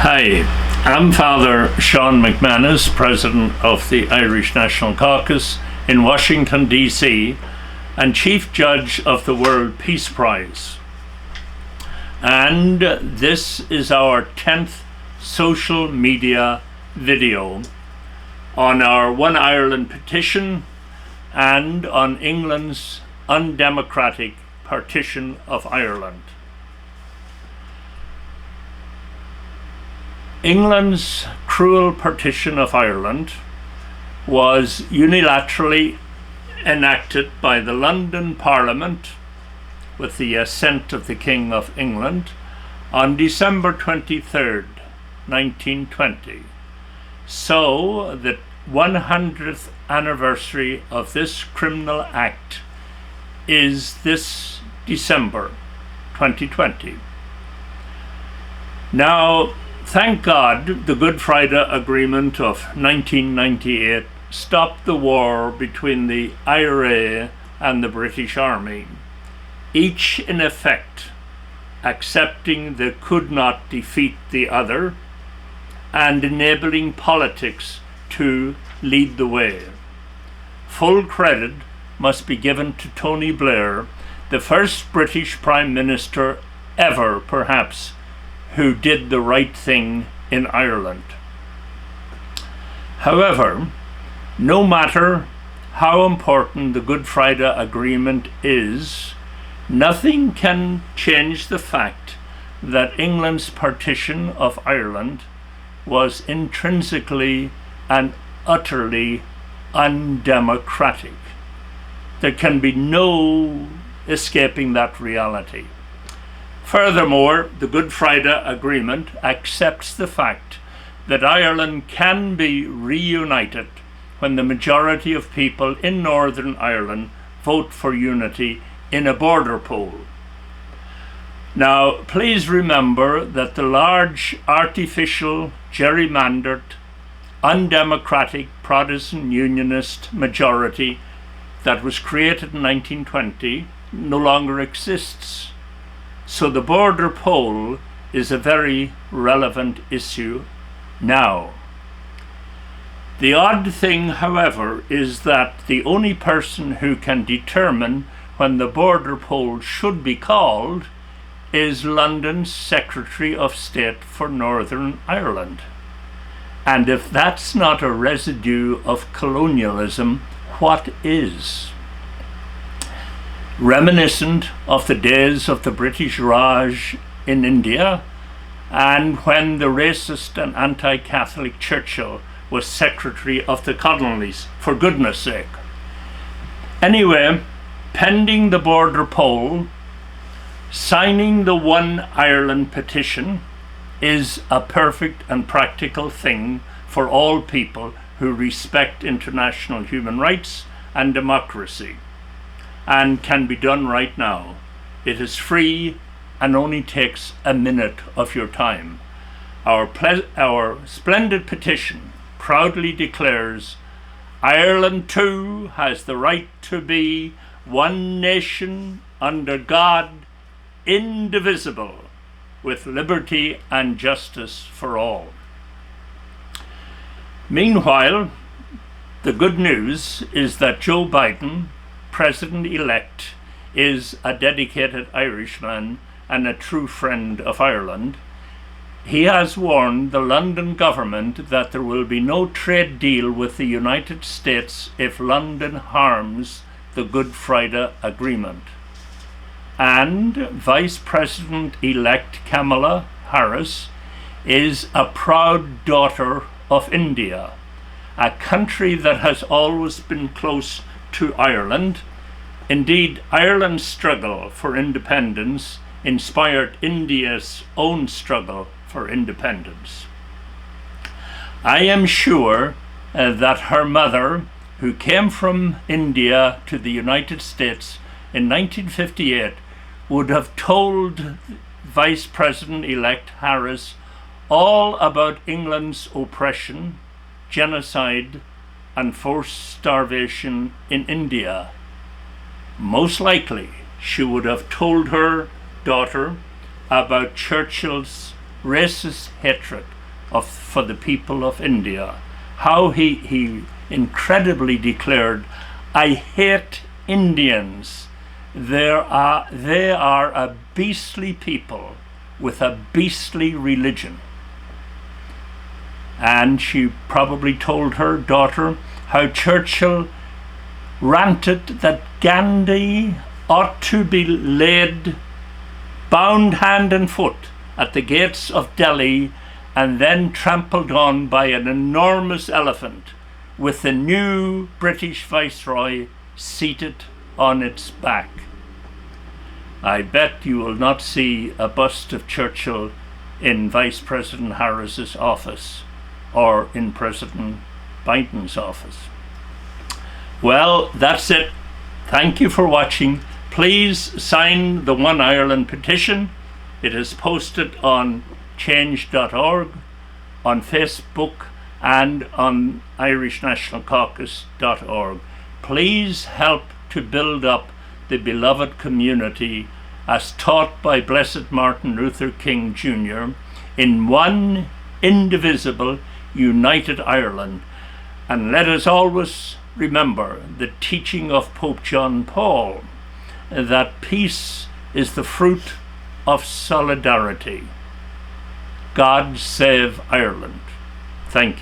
Hi, I'm Father Sean McManus, President of the Irish National Caucus in Washington, D.C., and Chief Judge of the World Peace Prize. And this is our 10th social media video on our One Ireland petition and on England's undemocratic partition of Ireland. England's cruel partition of Ireland was unilaterally enacted by the London Parliament with the assent of the King of England on December 23rd, 1920. So the 100th anniversary of this criminal act is this December 2020. Now, thank God, the Good Friday Agreement of 1998 stopped the war between the IRA and the British Army, each in effect accepting they could not defeat the other and enabling politics to lead the way. Full credit must be given to Tony Blair, the first British Prime Minister ever, perhaps, who did the right thing in Ireland. However, no matter how important the Good Friday Agreement is, nothing can change the fact that England's partition of Ireland was intrinsically and utterly undemocratic. There can be no escaping that reality. Furthermore, the Good Friday Agreement accepts the fact that Ireland can be reunited when the majority of people in Northern Ireland vote for unity in a border poll. Now, please remember that the large, artificial, gerrymandered, undemocratic Protestant Unionist majority that was created in 1920 no longer exists. So the border poll is a very relevant issue now. The odd thing, however, is that the only person who can determine when the border poll should be called is London's Secretary of State for Northern Ireland. And if that's not a residue of colonialism, what is? Reminiscent of the days of the British Raj in India, and when the racist and anti-Catholic Churchill was Secretary of the Colonies, for goodness sake. Anyway, pending the border poll, signing the One Ireland petition is a perfect and practical thing for all people who respect international human rights and democracy, and can be done right now. It is free and only takes a minute of your time. Our splendid petition proudly declares Ireland too has the right to be one nation under God, indivisible, with liberty and justice for all. Meanwhile, the good news is that Joe Biden, President-elect, is a dedicated Irishman and a true friend of Ireland. He has warned the London government that there will be no trade deal with the United States if London harms the Good Friday Agreement. And Vice President-elect Kamala Harris is a proud daughter of India, a country that has always been close to Ireland. Indeed, Ireland's struggle for independence inspired India's own struggle for independence. I am sure that her mother, who came from India to the United States in 1958, would have told Vice President-elect Harris all about England's oppression, genocide, and forced starvation in India. Most likely, she would have told her daughter about Churchill's racist hatred for the people of India. How he incredibly declared, "I hate Indians. They are a beastly people with a beastly religion." And she probably told her daughter how Churchill ranted that Gandhi ought to be laid bound hand and foot at the gates of Delhi and then trampled on by an enormous elephant with the new British Viceroy seated on its back. I bet you will not see a bust of Churchill in Vice President Harris's office or in President Biden's office. Well, that's it. Thank you for watching. Please sign the One Ireland petition. It is posted on change.org, on Facebook, and on irishnationalcaucus.org. Please help to build up the beloved community as taught by Blessed Martin Luther King Jr. in one indivisible, united Ireland. And let us always remember the teaching of Pope John Paul, that peace is the fruit of solidarity. God save Ireland. Thank you.